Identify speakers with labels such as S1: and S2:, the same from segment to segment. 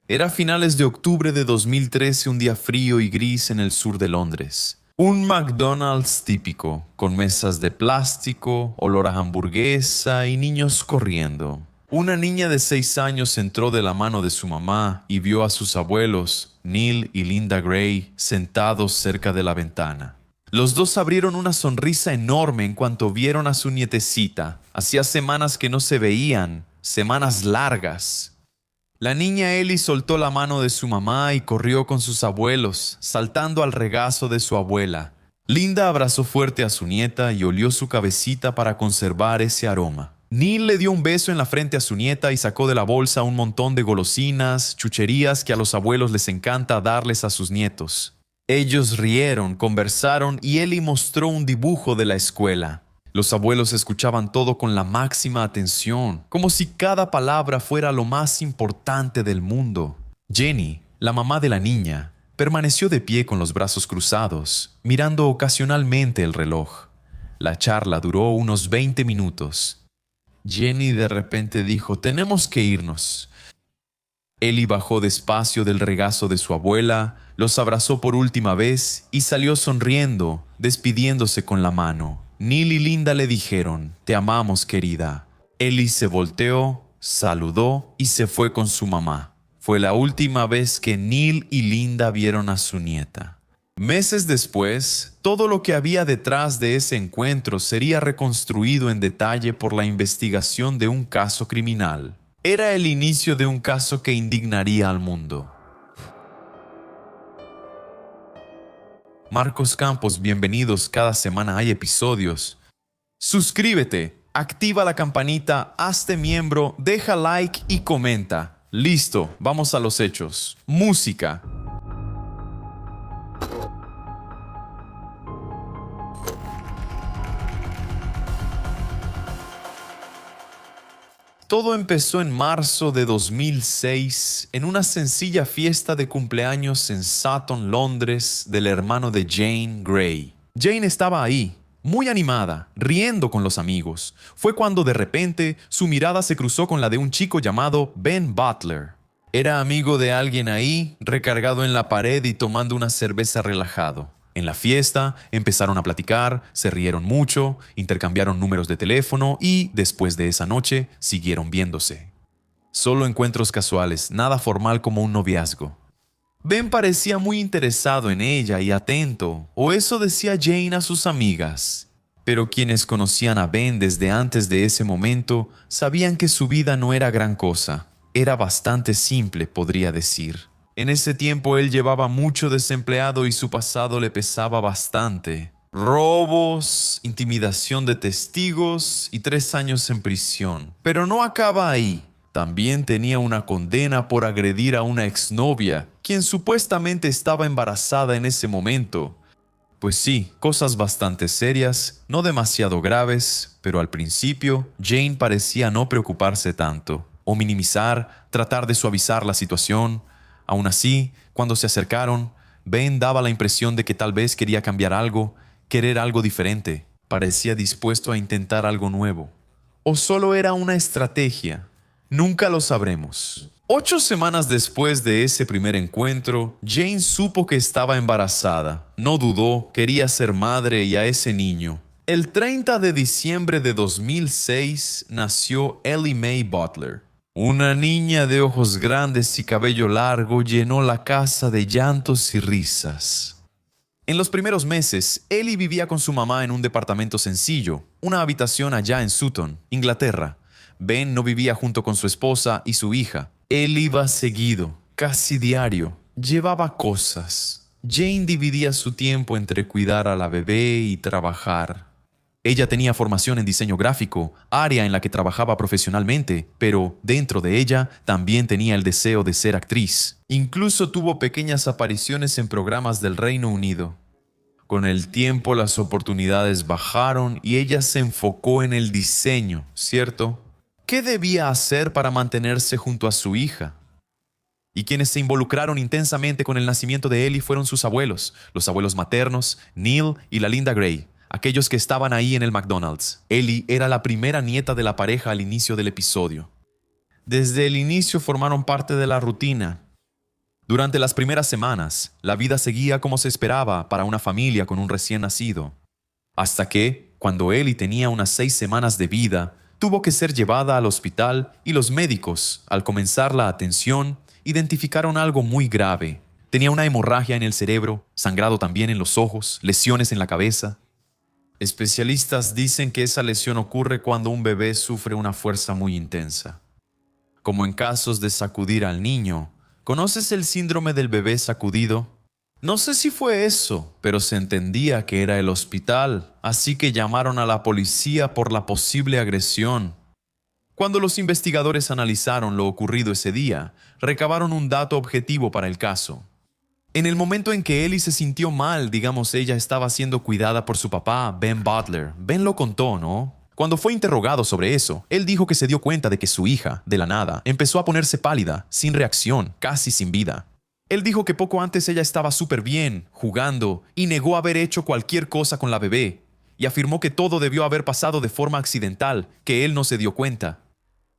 S1: Era finales de octubre de 2013, un día frío y gris en el sur de Londres. Un McDonald's típico, con mesas de plástico, olor a hamburguesa y niños corriendo. Una niña de 6 años entró de la mano de su mamá y vio a sus abuelos, Neil y Linda Gray, sentados cerca de la ventana. Los dos abrieron una sonrisa enorme en cuanto vieron a su nietecita. Hacía semanas que no se veían, semanas largas. La niña Ellie soltó la mano de su mamá y corrió con sus abuelos, saltando al regazo de su abuela. Linda abrazó fuerte a su nieta y olió su cabecita para conservar ese aroma. Neil le dio un beso en la frente a su nieta y sacó de la bolsa un montón de golosinas, chucherías que a los abuelos les encanta darles a sus nietos. Ellos rieron, conversaron y Ellie mostró un dibujo de la escuela. Los abuelos escuchaban todo con la máxima atención, como si cada palabra fuera lo más importante del mundo. Jenny, la mamá de la niña, permaneció de pie con los brazos cruzados, mirando ocasionalmente el reloj. La charla duró unos 20 minutos. Jenny de repente dijo: «Tenemos que irnos». Ellie bajó despacio del regazo de su abuela, los abrazó por última vez y salió sonriendo, despidiéndose con la mano. Neil y Linda le dijeron: «Te amamos, querida». Ellie se volteó, saludó y se fue con su mamá. Fue la última vez que Neil y Linda vieron a su nieta. Meses después, todo lo que había detrás de ese encuentro sería reconstruido en detalle por la investigación de un caso criminal. Era el inicio de un caso que indignaría al mundo. Marcos Campos, bienvenidos. Cada semana hay episodios. Suscríbete, activa la campanita, hazte miembro, deja like y comenta. Listo, vamos a los hechos. Música. Todo empezó en marzo de 2006 en una sencilla fiesta de cumpleaños en Sutton, Londres, del hermano de Jane Grey. Jane estaba ahí, muy animada, riendo con los amigos. Fue cuando de repente su mirada se cruzó con la de un chico llamado Ben Butler. Era amigo de alguien ahí, recargado en la pared y tomando una cerveza relajado. En la fiesta empezaron a platicar, se rieron mucho, intercambiaron números de teléfono y, después de esa noche, siguieron viéndose. Solo encuentros casuales, nada formal como un noviazgo. Ben parecía muy interesado en ella y atento, o eso decía Jane a sus amigas. Pero quienes conocían a Ben desde antes de ese momento sabían que su vida no era gran cosa. Era bastante simple, podría decir. En ese tiempo él llevaba mucho desempleado y su pasado le pesaba bastante. Robos, intimidación de testigos y 3 años en prisión. Pero no acaba ahí. También tenía una condena por agredir a una exnovia, quien supuestamente estaba embarazada en ese momento. Pues sí, cosas bastante serias, no demasiado graves, pero al principio Jane parecía no preocuparse tanto, o minimizar, tratar de suavizar la situación. Aún así, cuando se acercaron, Ben daba la impresión de que tal vez quería cambiar algo, querer algo diferente. Parecía dispuesto a intentar algo nuevo. ¿O solo era una estrategia? Nunca lo sabremos. 8 semanas después de ese primer encuentro, Jane supo que estaba embarazada. No dudó, quería ser madre y a ese niño. El 30 de diciembre de 2006 nació Ellie Mae Butler. Una niña de ojos grandes y cabello largo llenó la casa de llantos y risas. En los primeros meses, Ellie vivía con su mamá en un departamento sencillo, una habitación allá en Sutton, Inglaterra. Ben no vivía junto con su esposa y su hija. Él iba seguido, casi diario. Llevaba cosas. Jane dividía su tiempo entre cuidar a la bebé y trabajar. Ella tenía formación en diseño gráfico, área en la que trabajaba profesionalmente, pero dentro de ella también tenía el deseo de ser actriz. Incluso tuvo pequeñas apariciones en programas del Reino Unido. Con el tiempo las oportunidades bajaron y ella se enfocó en el diseño, ¿cierto? ¿Qué debía hacer para mantenerse junto a su hija? Y quienes se involucraron intensamente con el nacimiento de Ellie fueron sus abuelos, los abuelos maternos, Neil y la Linda Gray. Aquellos que estaban ahí en el McDonald's. Ellie era la primera nieta de la pareja al inicio del episodio. Desde el inicio formaron parte de la rutina. Durante las primeras semanas, la vida seguía como se esperaba para una familia con un recién nacido. Hasta que, cuando Ellie tenía unas 6 semanas de vida, tuvo que ser llevada al hospital y los médicos, al comenzar la atención, identificaron algo muy grave. Tenía una hemorragia en el cerebro, sangrado también en los ojos, lesiones en la cabeza. Especialistas dicen que esa lesión ocurre cuando un bebé sufre una fuerza muy intensa. Como en casos de sacudir al niño. ¿Conoces el síndrome del bebé sacudido? No sé si fue eso, pero se entendía que era el hospital, así que llamaron a la policía por la posible agresión. Cuando los investigadores analizaron lo ocurrido ese día, recabaron un dato objetivo para el caso. En el momento en que Ellie se sintió mal, digamos, ella estaba siendo cuidada por su papá, Ben Butler. Ben lo contó, ¿no? Cuando fue interrogado sobre eso, él dijo que se dio cuenta de que su hija, de la nada, empezó a ponerse pálida, sin reacción, casi sin vida. Él dijo que poco antes ella estaba súper bien, jugando, y negó haber hecho cualquier cosa con la bebé, y afirmó que todo debió haber pasado de forma accidental, que él no se dio cuenta.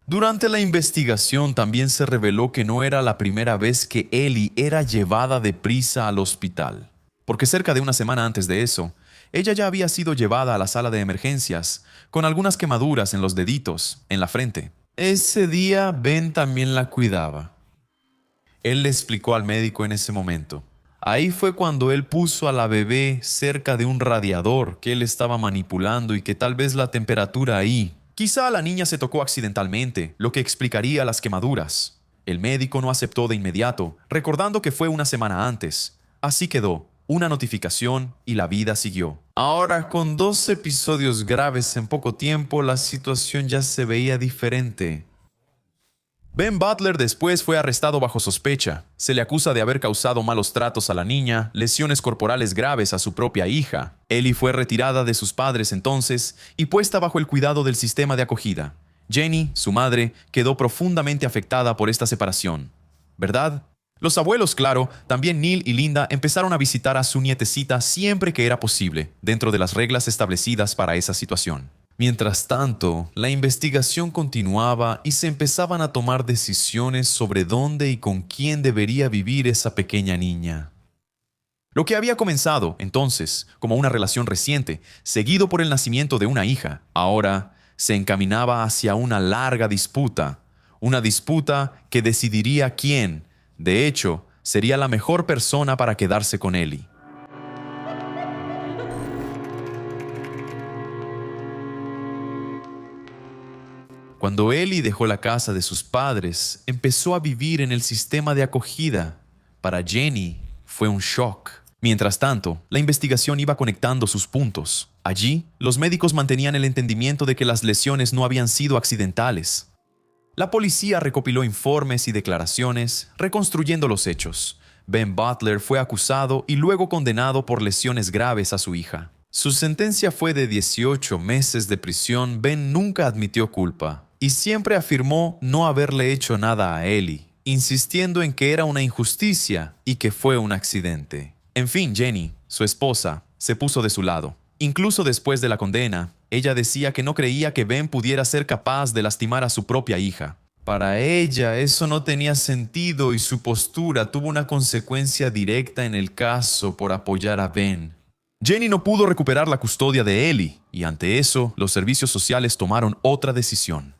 S1: Durante la investigación también se reveló que no era la primera vez que Ellie era llevada deprisa al hospital, porque cerca de una semana antes de eso, ella ya había sido llevada a la sala de emergencias, con algunas quemaduras en los deditos, en la frente. Ese día Ben también la cuidaba. Él le explicó al médico en ese momento. Ahí fue cuando él puso a la bebé cerca de un radiador que él estaba manipulando y que tal vez la temperatura ahí. Quizá la niña se tocó accidentalmente, lo que explicaría las quemaduras. El médico no aceptó de inmediato, recordando que fue una semana antes. Así quedó. Una notificación y la vida siguió. Ahora, con 2 episodios graves en poco tiempo, la situación ya se veía diferente. Ben Butler después fue arrestado bajo sospecha. Se le acusa de haber causado malos tratos a la niña, lesiones corporales graves a su propia hija. Ellie fue retirada de sus padres entonces y puesta bajo el cuidado del sistema de acogida. Jenny, su madre, quedó profundamente afectada por esta separación. ¿Verdad? Los abuelos, claro, también Neil y Linda empezaron a visitar a su nietecita siempre que era posible, dentro de las reglas establecidas para esa situación. Mientras tanto, la investigación continuaba y se empezaban a tomar decisiones sobre dónde y con quién debería vivir esa pequeña niña. Lo que había comenzado, entonces, como una relación reciente, seguido por el nacimiento de una hija, ahora se encaminaba hacia una larga disputa. Una disputa que decidiría quién, de hecho, sería la mejor persona para quedarse con Ellie. Cuando Ellie dejó la casa de sus padres, empezó a vivir en el sistema de acogida. Para Jenny fue un shock. Mientras tanto, la investigación iba conectando sus puntos. Allí, los médicos mantenían el entendimiento de que las lesiones no habían sido accidentales. La policía recopiló informes y declaraciones, reconstruyendo los hechos. Ben Butler fue acusado y luego condenado por lesiones graves a su hija. Su sentencia fue de 18 meses de prisión. Ben nunca admitió culpa y siempre afirmó no haberle hecho nada a Ellie, insistiendo en que era una injusticia y que fue un accidente. En fin, Jenny, su esposa, se puso de su lado. Incluso después de la condena, ella decía que no creía que Ben pudiera ser capaz de lastimar a su propia hija. Para ella eso no tenía sentido y su postura tuvo una consecuencia directa en el caso por apoyar a Ben. Jenny no pudo recuperar la custodia de Ellie y ante eso los servicios sociales tomaron otra decisión.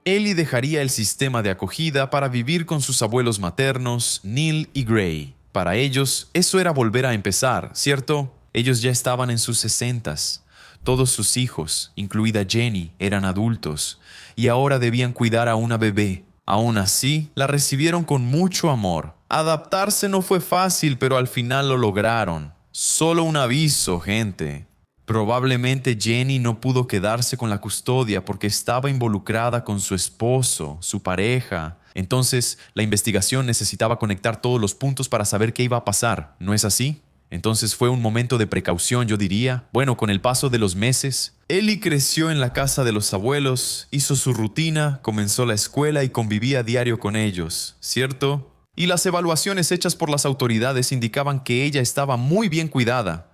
S1: Ellie dejaría el sistema de acogida para vivir con sus abuelos maternos, Neil y Gray. Para ellos, eso era volver a empezar, ¿cierto? Ellos ya estaban en sus 60s. Todos sus hijos, incluida Jenny, eran adultos y ahora debían cuidar a una bebé. Aún así, la recibieron con mucho amor. Adaptarse no fue fácil, pero al final lo lograron. Solo un aviso, gente. Probablemente Jenny no pudo quedarse con la custodia porque estaba involucrada con su esposo, su pareja. Entonces, la investigación necesitaba conectar todos los puntos para saber qué iba a pasar, ¿no es así? Entonces fue un momento de precaución, yo diría. Bueno, con el paso de los meses, Ellie creció en la casa de los abuelos, hizo su rutina, comenzó la escuela y convivía a diario con ellos, ¿cierto? Y las evaluaciones hechas por las autoridades indicaban que ella estaba muy bien cuidada.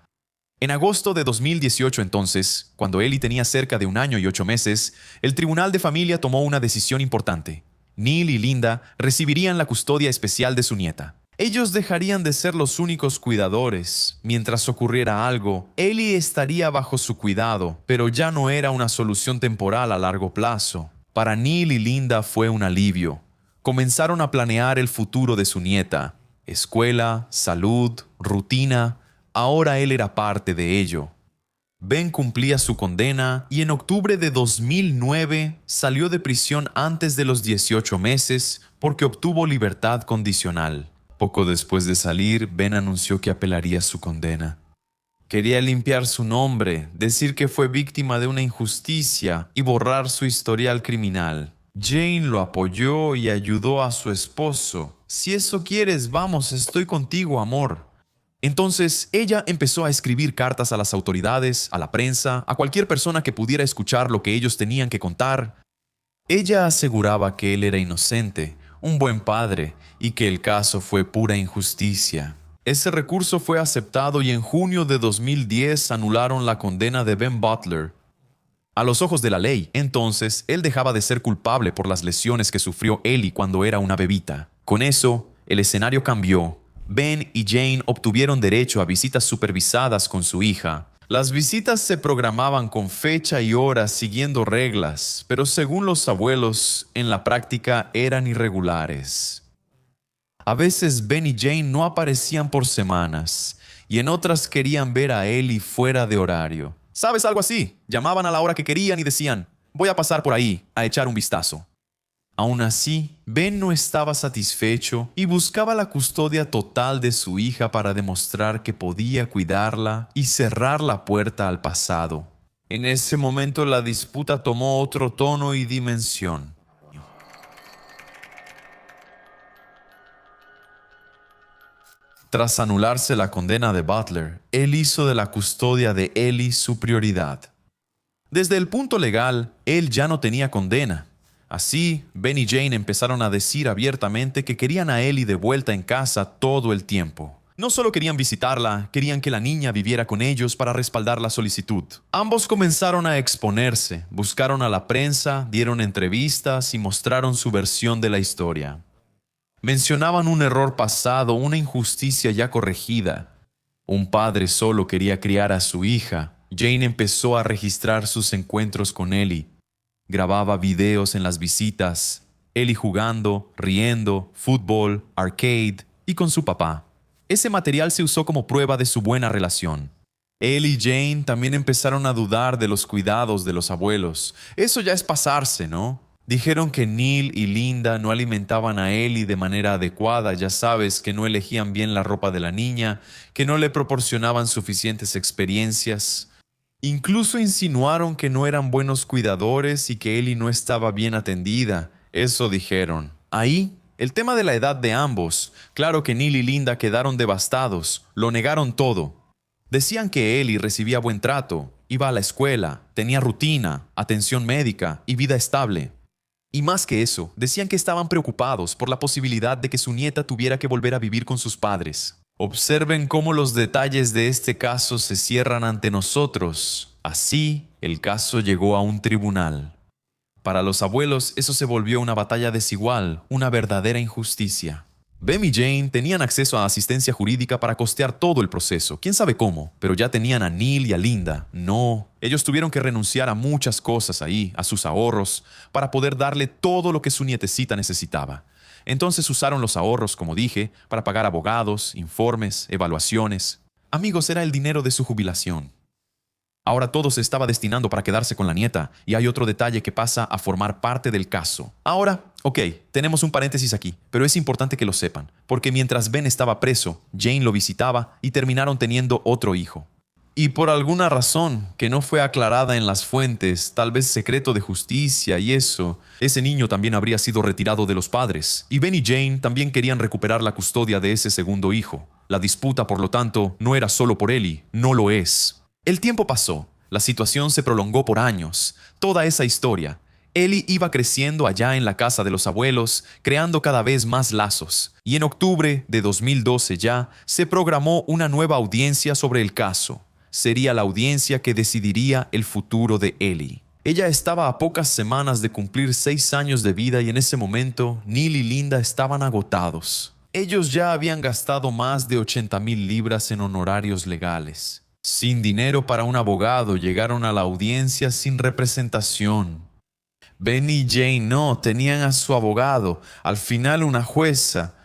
S1: En agosto de 2018 entonces, cuando Ellie tenía cerca de 1 año y 8 meses, el Tribunal de Familia tomó una decisión importante. Neil y Linda recibirían la custodia especial de su nieta. Ellos dejarían de ser los únicos cuidadores. Mientras ocurriera algo, Ellie estaría bajo su cuidado, pero ya no era una solución temporal a largo plazo. Para Neil y Linda fue un alivio. Comenzaron a planear el futuro de su nieta. Escuela, salud, rutina. Ahora él era parte de ello. Ben cumplía su condena y en octubre de 2009 salió de prisión antes de los 18 meses porque obtuvo libertad condicional. Poco después de salir, Ben anunció que apelaría su condena. Quería limpiar su nombre, decir que fue víctima de una injusticia y borrar su historial criminal. Jane lo apoyó y ayudó a su esposo. Si eso quieres, vamos, estoy contigo, amor. Entonces ella empezó a escribir cartas a las autoridades, a la prensa, a cualquier persona que pudiera escuchar lo que ellos tenían que contar. Ella aseguraba que él era inocente, un buen padre, y que el caso fue pura injusticia. Ese recurso fue aceptado y en junio de 2010 anularon la condena de Ben Butler. A los ojos de la ley, entonces, él dejaba de ser culpable por las lesiones que sufrió Ellie cuando era una bebita. Con eso, el escenario cambió. Ben y Jane obtuvieron derecho a visitas supervisadas con su hija. Las visitas se programaban con fecha y hora siguiendo reglas, pero según los abuelos, en la práctica eran irregulares. A veces Ben y Jane no aparecían por semanas, y en otras querían ver a Ellie fuera de horario. ¿Sabes algo así? Llamaban a la hora que querían y decían, voy a pasar por ahí a echar un vistazo. Aún así, Ben no estaba satisfecho y buscaba la custodia total de su hija para demostrar que podía cuidarla y cerrar la puerta al pasado. En ese momento la disputa tomó otro tono y dimensión. Tras anularse la condena de Butler, él hizo de la custodia de Ellie su prioridad. Desde el punto legal, él ya no tenía condena. Así, Ben y Jane empezaron a decir abiertamente que querían a Ellie de vuelta en casa todo el tiempo. No solo querían visitarla, querían que la niña viviera con ellos para respaldar la solicitud. Ambos comenzaron a exponerse, buscaron a la prensa, dieron entrevistas y mostraron su versión de la historia. Mencionaban un error pasado, una injusticia ya corregida. Un padre solo quería criar a su hija. Jane empezó a registrar sus encuentros con Ellie. Grababa videos en las visitas, Ellie jugando, riendo, fútbol, arcade y con su papá. Ese material se usó como prueba de su buena relación. Él y Jane también empezaron a dudar de los cuidados de los abuelos. Eso ya es pasarse, ¿no? Dijeron que Neil y Linda no alimentaban a Ellie de manera adecuada, ya sabes, que no elegían bien la ropa de la niña, que no le proporcionaban suficientes experiencias. Incluso insinuaron que no eran buenos cuidadores y que Ellie no estaba bien atendida. Eso dijeron. Ahí, el tema de la edad de ambos. Claro que Neil y Linda quedaron devastados. Lo negaron todo. Decían que Ellie recibía buen trato, iba a la escuela, tenía rutina, atención médica y vida estable. Y más que eso, decían que estaban preocupados por la posibilidad de que su nieta tuviera que volver a vivir con sus padres. Observen cómo los detalles de este caso se cierran ante nosotros. Así, el caso llegó a un tribunal. Para los abuelos, eso se volvió una batalla desigual, una verdadera injusticia. Ben y Jane tenían acceso a asistencia jurídica para costear todo el proceso. Quién sabe cómo, pero ya tenían a Neil y a Linda. No, ellos tuvieron que renunciar a muchas cosas ahí, a sus ahorros, para poder darle todo lo que su nietecita necesitaba. Entonces usaron los ahorros, como dije, para pagar abogados, informes, evaluaciones. Amigos, era el dinero de su jubilación. Ahora todo se estaba destinando para quedarse con la nieta, y hay otro detalle que pasa a formar parte del caso. Ahora, tenemos un paréntesis aquí, pero es importante que lo sepan, porque mientras Ben estaba preso, Jane lo visitaba y terminaron teniendo otro hijo. Y por alguna razón que no fue aclarada en las fuentes, tal vez secreto de justicia y eso, ese niño también habría sido retirado de los padres. Y Ben y Jane también querían recuperar la custodia de ese segundo hijo. La disputa, por lo tanto, no era solo por Ellie, no lo es. El tiempo pasó, la situación se prolongó por años. Toda esa historia. Ellie iba creciendo allá en la casa de los abuelos, creando cada vez más lazos. Y en octubre de 2012 ya se programó una nueva audiencia sobre el caso. Sería la audiencia que decidiría el futuro de Ellie. Ella estaba a pocas semanas de cumplir 6 años de vida y en ese momento Neil y Linda estaban agotados. Ellos ya habían gastado más de 80,000 libras en honorarios legales. Sin dinero para un abogado, llegaron a la audiencia sin representación. Ben y Jane no, tenían a su abogado, al final una jueza.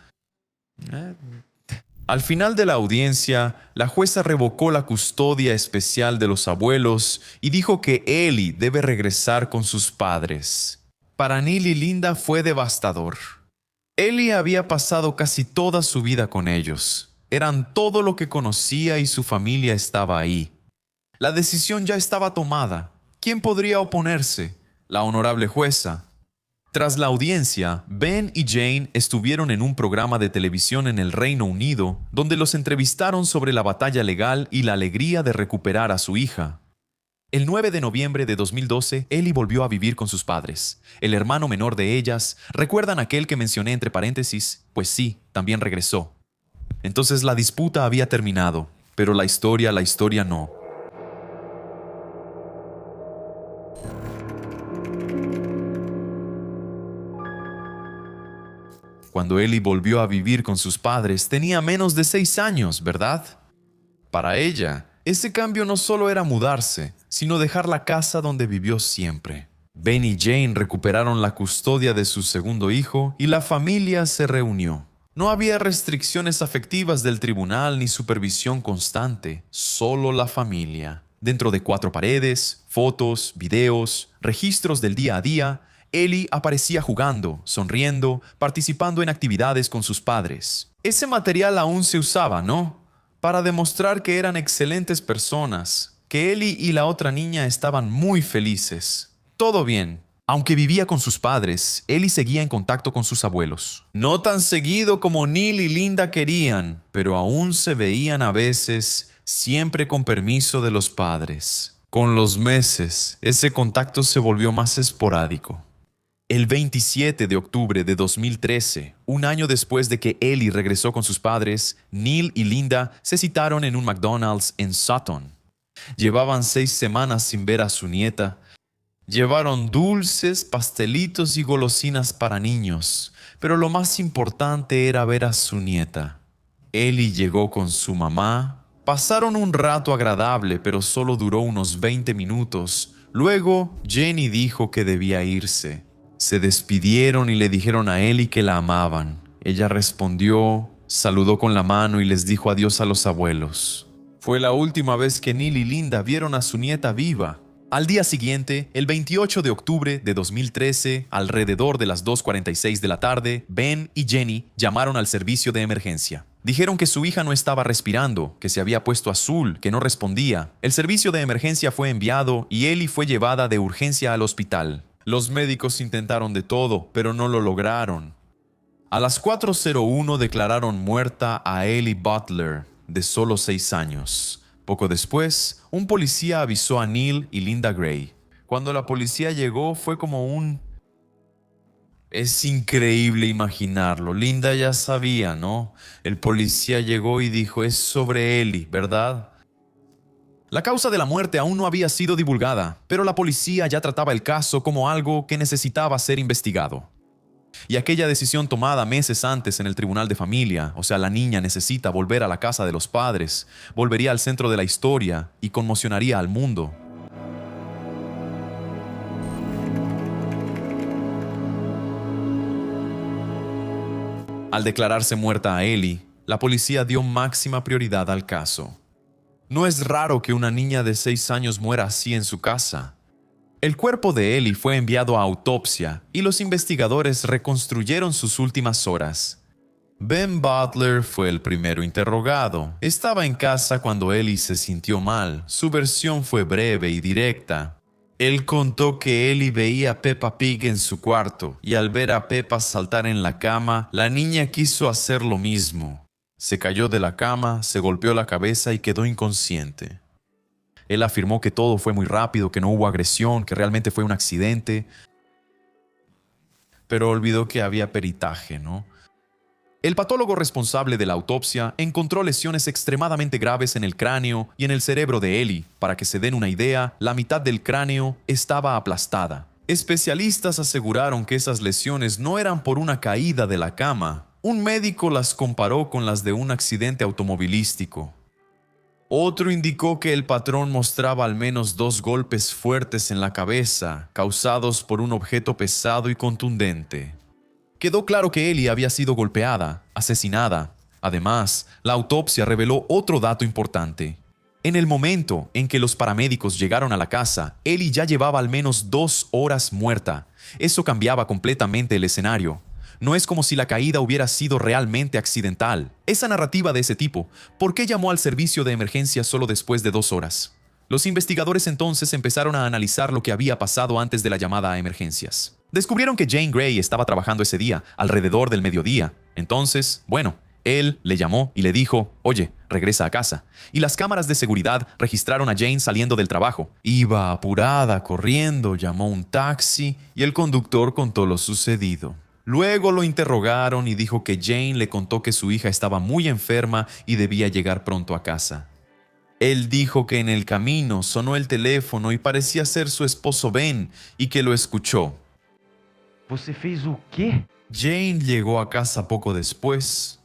S1: Al final de la audiencia, la jueza revocó la custodia especial de los abuelos y dijo que Ellie debe regresar con sus padres. Para Neil y Linda fue devastador. Ellie había pasado casi toda su vida con ellos. Eran todo lo que conocía y su familia estaba ahí. La decisión ya estaba tomada. ¿Quién podría oponerse? La honorable jueza. Tras la audiencia, Ben y Jane estuvieron en un programa de televisión en el Reino Unido donde los entrevistaron sobre la batalla legal y la alegría de recuperar a su hija. El 9 de noviembre de 2012, Ellie volvió a vivir con sus padres. El hermano menor de ellas, ¿recuerdan aquel que mencioné entre paréntesis? Pues sí, también regresó. Entonces la disputa había terminado, pero la historia no. Cuando Ellie volvió a vivir con sus padres, tenía menos de 6 años, ¿verdad? Para ella, ese cambio no solo era mudarse, sino dejar la casa donde vivió siempre. Ben y Jane recuperaron la custodia de su segundo hijo y la familia se reunió. No había restricciones afectivas del tribunal ni supervisión constante, solo la familia. Dentro de 4 paredes, fotos, videos, registros del día a día, Ellie aparecía jugando, sonriendo, participando en actividades con sus padres. Ese material aún se usaba, ¿no? Para demostrar que eran excelentes personas, que Ellie y la otra niña estaban muy felices. Todo bien. Aunque vivía con sus padres, Ellie seguía en contacto con sus abuelos. No tan seguido como Neil y Linda querían, pero aún se veían a veces, siempre con permiso de los padres. Con los meses, ese contacto se volvió más esporádico. El 27 de octubre de 2013, un año después de que Ellie regresó con sus padres, Neil y Linda se citaron en un McDonald's en Sutton. Llevaban 6 semanas sin ver a su nieta. Llevaron dulces, pastelitos y golosinas para niños, pero lo más importante era ver a su nieta. Ellie llegó con su mamá. Pasaron un rato agradable, pero solo duró unos 20 minutos. Luego, Jenny dijo que debía irse. Se despidieron y le dijeron a Ellie que la amaban. Ella respondió, saludó con la mano y les dijo adiós a los abuelos. Fue la última vez que Neil y Linda vieron a su nieta viva. Al día siguiente, el 28 de octubre de 2013, alrededor de las 2:46 de la tarde, Ben y Jenny llamaron al servicio de emergencia. Dijeron que su hija no estaba respirando, que se había puesto azul, que no respondía. El servicio de emergencia fue enviado y Ellie fue llevada de urgencia al hospital. Los médicos intentaron de todo, pero no lo lograron. A las 4:01 declararon muerta a Ellie Butler, de solo 6 años. Poco después, un policía avisó a Neil y Linda Gray. Cuando la policía llegó fue como un... Es increíble imaginarlo. Linda ya sabía, ¿no? El policía llegó y dijo, es sobre Ellie, ¿verdad? La causa de la muerte aún no había sido divulgada, pero la policía ya trataba el caso como algo que necesitaba ser investigado. Y aquella decisión tomada meses antes en el tribunal de familia, o sea, la niña necesita volver a la casa de los padres, volvería al centro de la historia y conmocionaría al mundo. Al declararse muerta a Ellie, la policía dio máxima prioridad al caso. No es raro que una niña de 6 años muera así en su casa. El cuerpo de Ellie fue enviado a autopsia y los investigadores reconstruyeron sus últimas horas. Ben Butler fue el primero interrogado. Estaba en casa cuando Ellie se sintió mal. Su versión fue breve y directa. Él contó que Ellie veía a Peppa Pig en su cuarto y al ver a Peppa saltar en la cama, la niña quiso hacer lo mismo. Se cayó de la cama, se golpeó la cabeza y quedó inconsciente. Él afirmó que todo fue muy rápido, que no hubo agresión, que realmente fue un accidente. Pero olvidó que había peritaje, ¿no? El patólogo responsable de la autopsia encontró lesiones extremadamente graves en el cráneo y en el cerebro de Ellie. Para que se den una idea, la mitad del cráneo estaba aplastada. Especialistas aseguraron que esas lesiones no eran por una caída de la cama. Un médico las comparó con las de un accidente automovilístico. Otro indicó que el patrón mostraba al menos 2 golpes fuertes en la cabeza, causados por un objeto pesado y contundente. Quedó claro que Ellie había sido golpeada, asesinada. Además, la autopsia reveló otro dato importante. En el momento en que los paramédicos llegaron a la casa, Ellie ya llevaba al menos 2 horas muerta. Eso cambiaba completamente el escenario. No es como si la caída hubiera sido realmente accidental. Esa narrativa de ese tipo, ¿por qué llamó al servicio de emergencia solo después de 2 horas? Los investigadores entonces empezaron a analizar lo que había pasado antes de la llamada a emergencias. Descubrieron que Jane Grey estaba trabajando ese día, alrededor del mediodía. Entonces, él le llamó y le dijo, oye, regresa a casa. Y las cámaras de seguridad registraron a Jane saliendo del trabajo. Iba apurada, corriendo, llamó un taxi y el conductor contó lo sucedido. Luego lo interrogaron y dijo que Jane le contó que su hija estaba muy enferma y debía llegar pronto a casa. Él dijo que en el camino sonó el teléfono y parecía ser su esposo Ben y que lo escuchó.
S2: Você fez o quê?
S1: Jane llegó a casa poco después.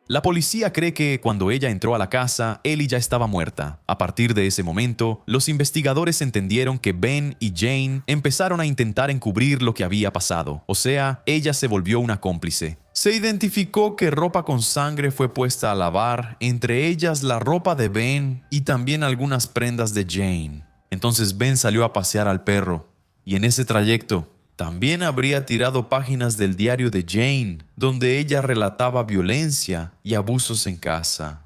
S1: La policía cree que cuando ella entró a la casa, Ellie ya estaba muerta. A partir de ese momento, los investigadores entendieron que Ben y Jane empezaron a intentar encubrir lo que había pasado. O sea, ella se volvió una cómplice. Se identificó que ropa con sangre fue puesta a lavar, entre ellas la ropa de Ben y también algunas prendas de Jane. Entonces Ben salió a pasear al perro. Y en ese trayecto, también habría tirado páginas del diario de Jane, donde ella relataba violencia y abusos en casa.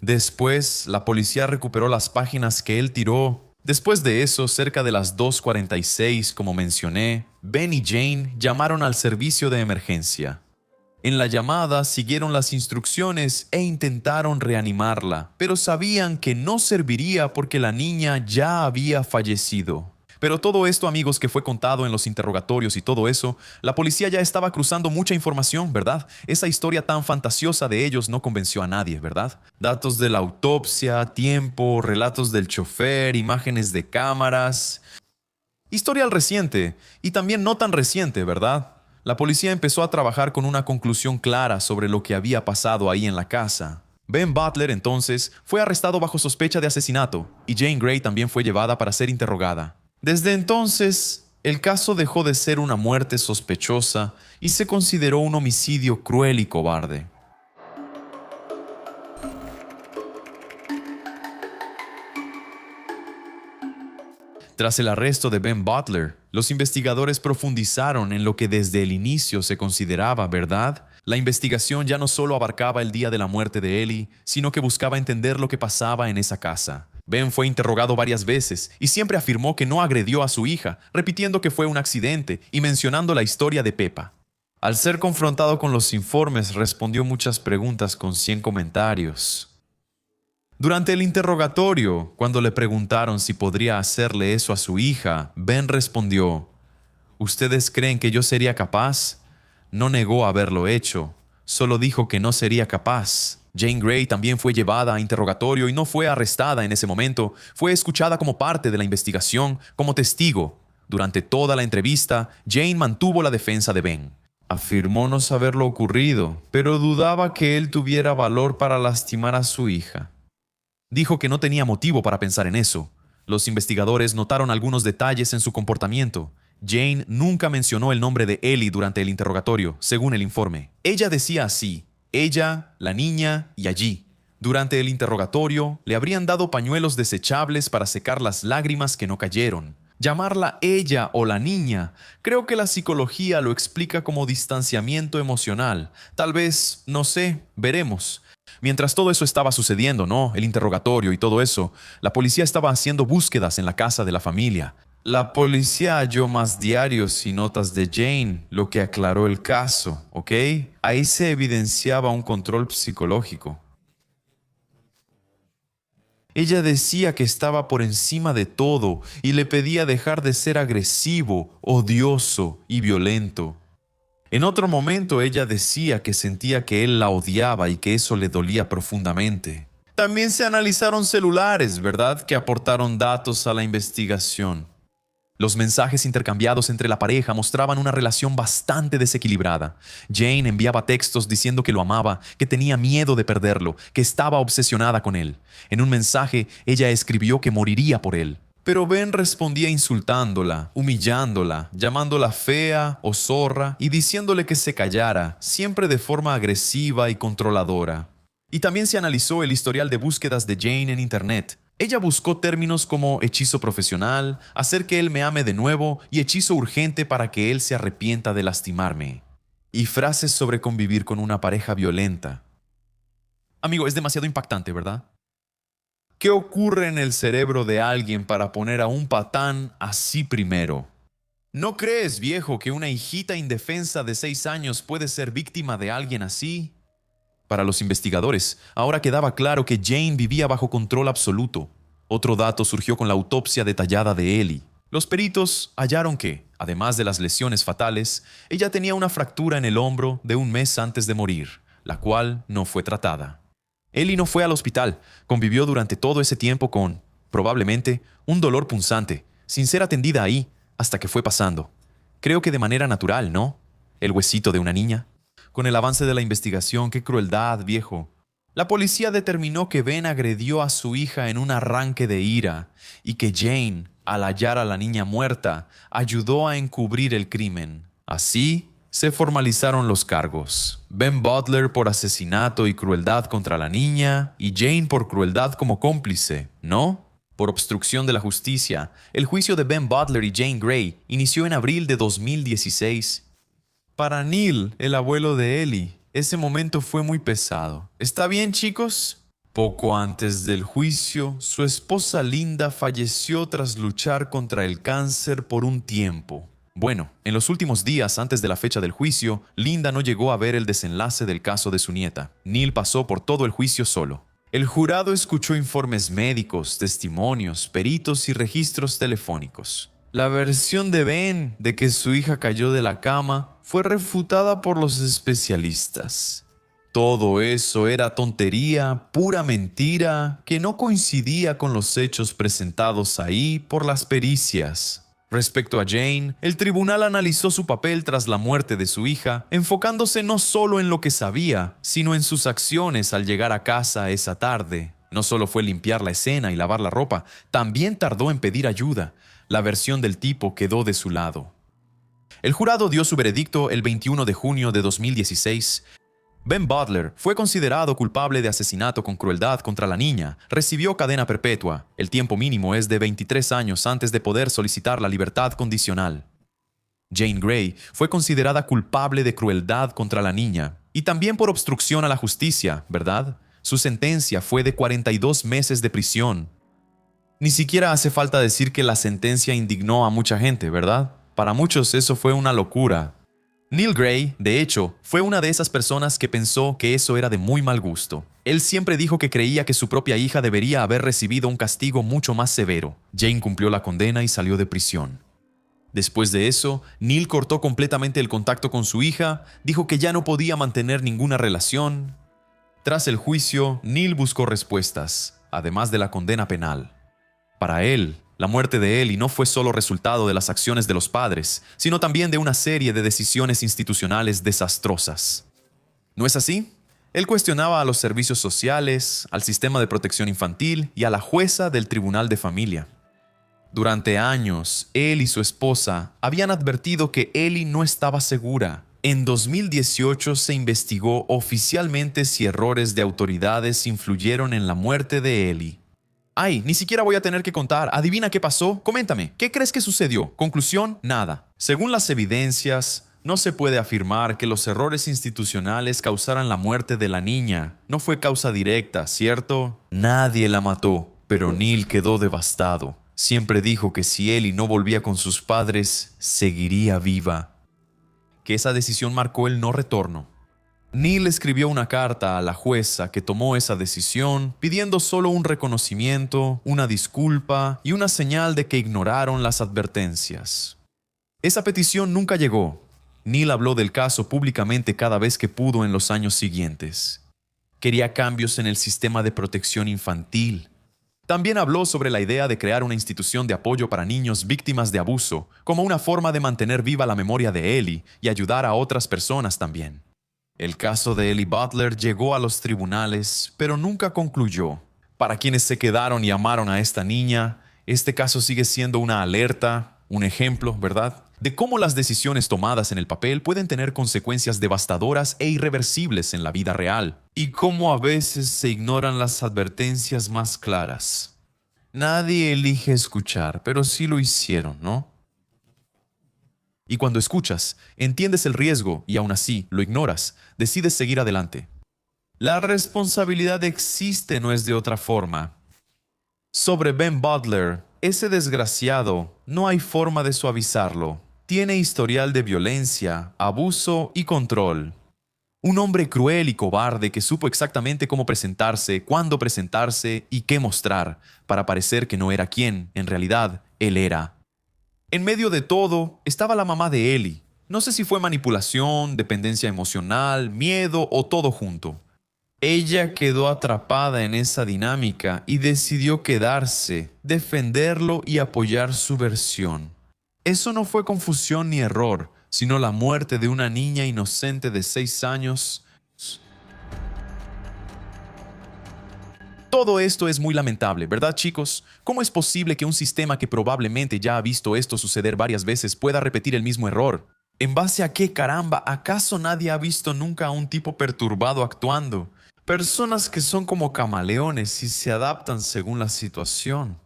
S1: Después, la policía recuperó las páginas que él tiró. Después de eso, cerca de las 2:46, como mencioné, Ben y Jane llamaron al servicio de emergencia. En la llamada siguieron las instrucciones e intentaron reanimarla, pero sabían que no serviría porque la niña ya había fallecido. Pero todo esto, amigos, que fue contado en los interrogatorios y todo eso, la policía ya estaba cruzando mucha información, ¿verdad? Esa historia tan fantasiosa de ellos no convenció a nadie, ¿verdad? Datos de la autopsia, tiempo, relatos del chofer, imágenes de cámaras. Historial reciente, y también no tan reciente, ¿verdad? La policía empezó a trabajar con una conclusión clara sobre lo que había pasado ahí en la casa. Ben Butler, entonces, fue arrestado bajo sospecha de asesinato, y Jane Grey también fue llevada para ser interrogada. Desde entonces, el caso dejó de ser una muerte sospechosa y se consideró un homicidio cruel y cobarde. Tras el arresto de Ben Butler, los investigadores profundizaron en lo que desde el inicio se consideraba verdad. La investigación ya no solo abarcaba el día de la muerte de Ellie, sino que buscaba entender lo que pasaba en esa casa. Ben fue interrogado varias veces y siempre afirmó que no agredió a su hija, repitiendo que fue un accidente y mencionando la historia de Peppa. Al ser confrontado con los informes, respondió muchas preguntas con 100 comentarios. Durante el interrogatorio, cuando le preguntaron si podría hacerle eso a su hija, Ben respondió, ¿ustedes creen que yo sería capaz? No negó haberlo hecho, solo dijo que no sería capaz. Jane Grey también fue llevada a interrogatorio y no fue arrestada en ese momento. Fue escuchada como parte de la investigación, como testigo. Durante toda la entrevista, Jane mantuvo la defensa de Ben. Afirmó no saber lo ocurrido, pero dudaba que él tuviera valor para lastimar a su hija. Dijo que no tenía motivo para pensar en eso. Los investigadores notaron algunos detalles en su comportamiento. Jane nunca mencionó el nombre de Ellie durante el interrogatorio, según el informe. Ella decía así: ella, la niña y allí. Durante el interrogatorio, le habrían dado pañuelos desechables para secar las lágrimas que no cayeron. Llamarla ella o la niña, creo que la psicología lo explica como distanciamiento emocional. Tal vez, no sé, veremos. Mientras todo eso estaba sucediendo, ¿no? El interrogatorio y todo eso, la policía estaba haciendo búsquedas en la casa de la familia. La policía halló más diarios y notas de Jane, lo que aclaró el caso, ¿ok? Ahí se evidenciaba un control psicológico. Ella decía que estaba por encima de todo y le pedía dejar de ser agresivo, odioso y violento. En otro momento ella decía que sentía que él la odiaba y que eso le dolía profundamente. También se analizaron celulares, ¿verdad?, que aportaron datos a la investigación. Los mensajes intercambiados entre la pareja mostraban una relación bastante desequilibrada. Jane enviaba textos diciendo que lo amaba, que tenía miedo de perderlo, que estaba obsesionada con él. En un mensaje, ella escribió que moriría por él. Pero Ben respondía insultándola, humillándola, llamándola fea o zorra y diciéndole que se callara, siempre de forma agresiva y controladora. Y también se analizó el historial de búsquedas de Jane en Internet. Ella buscó términos como hechizo profesional, hacer que él me ame de nuevo y hechizo urgente para que él se arrepienta de lastimarme. Y frases sobre convivir con una pareja violenta. Amigo, es demasiado impactante, ¿verdad? ¿Qué ocurre en el cerebro de alguien para poner a un patán así primero? ¿No crees, viejo, que una hijita indefensa de 6 años puede ser víctima de alguien así? Para los investigadores, ahora quedaba claro que Jane vivía bajo control absoluto. Otro dato surgió con la autopsia detallada de Ellie. Los peritos hallaron que, además de las lesiones fatales, ella tenía una fractura en el hombro de un mes antes de morir, la cual no fue tratada. Ellie no fue al hospital, convivió durante todo ese tiempo con, probablemente, un dolor punzante, sin ser atendida ahí, hasta que fue pasando. Creo que de manera natural, ¿no? El huesito de una niña. Con el avance de la investigación, qué crueldad, viejo. La policía determinó que Ben agredió a su hija en un arranque de ira y que Jane, al hallar a la niña muerta, ayudó a encubrir el crimen. Así, se formalizaron los cargos. Ben Butler por asesinato y crueldad contra la niña y Jane por crueldad como cómplice, ¿no? Por obstrucción de la justicia, el juicio de Ben Butler y Jane Grey inició en abril de 2016. Para Neil, el abuelo de Ellie, ese momento fue muy pesado. ¿Está bien, chicos? Poco antes del juicio, su esposa Linda falleció tras luchar contra el cáncer por un tiempo. Bueno, en los últimos días antes de la fecha del juicio, Linda no llegó a ver el desenlace del caso de su nieta. Neil pasó por todo el juicio solo. El jurado escuchó informes médicos, testimonios, peritos y registros telefónicos. La versión de Ben de que su hija cayó de la cama fue refutada por los especialistas. Todo eso era tontería, pura mentira, que no coincidía con los hechos presentados ahí por las pericias. Respecto a Jane, el tribunal analizó su papel tras la muerte de su hija, enfocándose no solo en lo que sabía, sino en sus acciones al llegar a casa esa tarde. No solo fue limpiar la escena y lavar la ropa, también tardó en pedir ayuda. La versión del tipo quedó de su lado. El jurado dio su veredicto el 21 de junio de 2016. Ben Butler fue considerado culpable de asesinato con crueldad contra la niña. Recibió cadena perpetua. El tiempo mínimo es de 23 años antes de poder solicitar la libertad condicional. Jane Grey fue considerada culpable de crueldad contra la niña y también por obstrucción a la justicia, ¿verdad? Su sentencia fue de 42 meses de prisión. Ni siquiera hace falta decir que la sentencia indignó a mucha gente, ¿verdad? Para muchos eso fue una locura. Neil Gray, de hecho, fue una de esas personas que pensó que eso era de muy mal gusto. Él siempre dijo que creía que su propia hija debería haber recibido un castigo mucho más severo. Jane cumplió la condena y salió de prisión. Después de eso, Neil cortó completamente el contacto con su hija, dijo que ya no podía mantener ninguna relación. Tras el juicio, Neil buscó respuestas, además de la condena penal. Para él, la muerte de Ellie no fue solo resultado de las acciones de los padres, sino también de una serie de decisiones institucionales desastrosas. ¿No es así? Él cuestionaba a los servicios sociales, al sistema de protección infantil y a la jueza del Tribunal de Familia. Durante años, él y su esposa habían advertido que Ellie no estaba segura. En 2018 se investigó oficialmente si errores de autoridades influyeron en la muerte de Ellie. Ay, ni siquiera voy a tener que contar. ¿Adivina qué pasó? Coméntame, ¿qué crees que sucedió? Conclusión, nada. Según las evidencias, no se puede afirmar que los errores institucionales causaran la muerte de la niña. No fue causa directa, ¿cierto? Nadie la mató, pero Neil quedó devastado. Siempre dijo que si Ellie no volvía con sus padres, seguiría viva. Que esa decisión marcó el no retorno. Neil escribió una carta a la jueza que tomó esa decisión, pidiendo solo un reconocimiento, una disculpa y una señal de que ignoraron las advertencias. Esa petición nunca llegó. Neil habló del caso públicamente cada vez que pudo en los años siguientes. Quería cambios en el sistema de protección infantil. También habló sobre la idea de crear una institución de apoyo para niños víctimas de abuso, como una forma de mantener viva la memoria de Ellie y ayudar a otras personas también. El caso de Ellie Butler llegó a los tribunales, pero nunca concluyó. Para quienes se quedaron y amaron a esta niña, este caso sigue siendo una alerta, un ejemplo, ¿verdad?, de cómo las decisiones tomadas en el papel pueden tener consecuencias devastadoras e irreversibles en la vida real, y cómo a veces se ignoran las advertencias más claras. Nadie elige escuchar, pero sí lo hicieron, ¿no? Y cuando escuchas, entiendes el riesgo y aún así lo ignoras, decides seguir adelante. La responsabilidad existe, no es de otra forma. Sobre Ben Butler, ese desgraciado, no hay forma de suavizarlo. Tiene historial de violencia, abuso y control. Un hombre cruel y cobarde que supo exactamente cómo presentarse, cuándo presentarse y qué mostrar, para parecer que no era quien, en realidad, él era. En medio de todo, estaba la mamá de Ellie. No sé si fue manipulación, dependencia emocional, miedo o todo junto. Ella quedó atrapada en esa dinámica y decidió quedarse, defenderlo y apoyar su versión. Eso no fue confusión ni error, sino la muerte de una niña inocente de 6 años. Todo esto es muy lamentable, ¿verdad, chicos? ¿Cómo es posible que un sistema que probablemente ya ha visto esto suceder varias veces pueda repetir el mismo error? ¿En base a qué caramba? ¿Acaso nadie ha visto nunca a un tipo perturbado actuando? Personas que son como camaleones y se adaptan según la situación.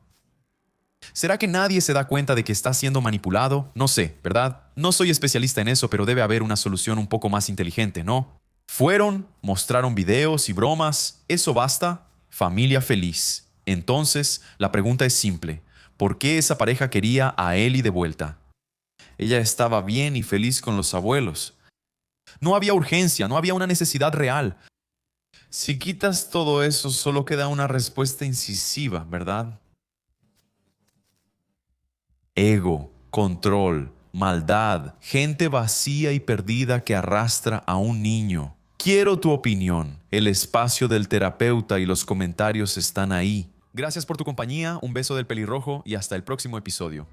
S1: ¿Será que nadie se da cuenta de que está siendo manipulado? No sé, ¿verdad? No soy especialista en eso, pero debe haber una solución un poco más inteligente, ¿no? Fueron, mostraron videos y bromas, ¿eso basta? Familia feliz. Entonces, la pregunta es simple. ¿Por qué esa pareja quería a Ellie de vuelta? Ella estaba bien y feliz con los abuelos. No había urgencia, no había una necesidad real. Si quitas todo eso, solo queda una respuesta incisiva, ¿verdad? Ego, control, maldad, gente vacía y perdida que arrastra a un niño. Quiero tu opinión. El espacio del terapeuta y los comentarios están ahí. Gracias por tu compañía, un beso del pelirrojo y hasta el próximo episodio.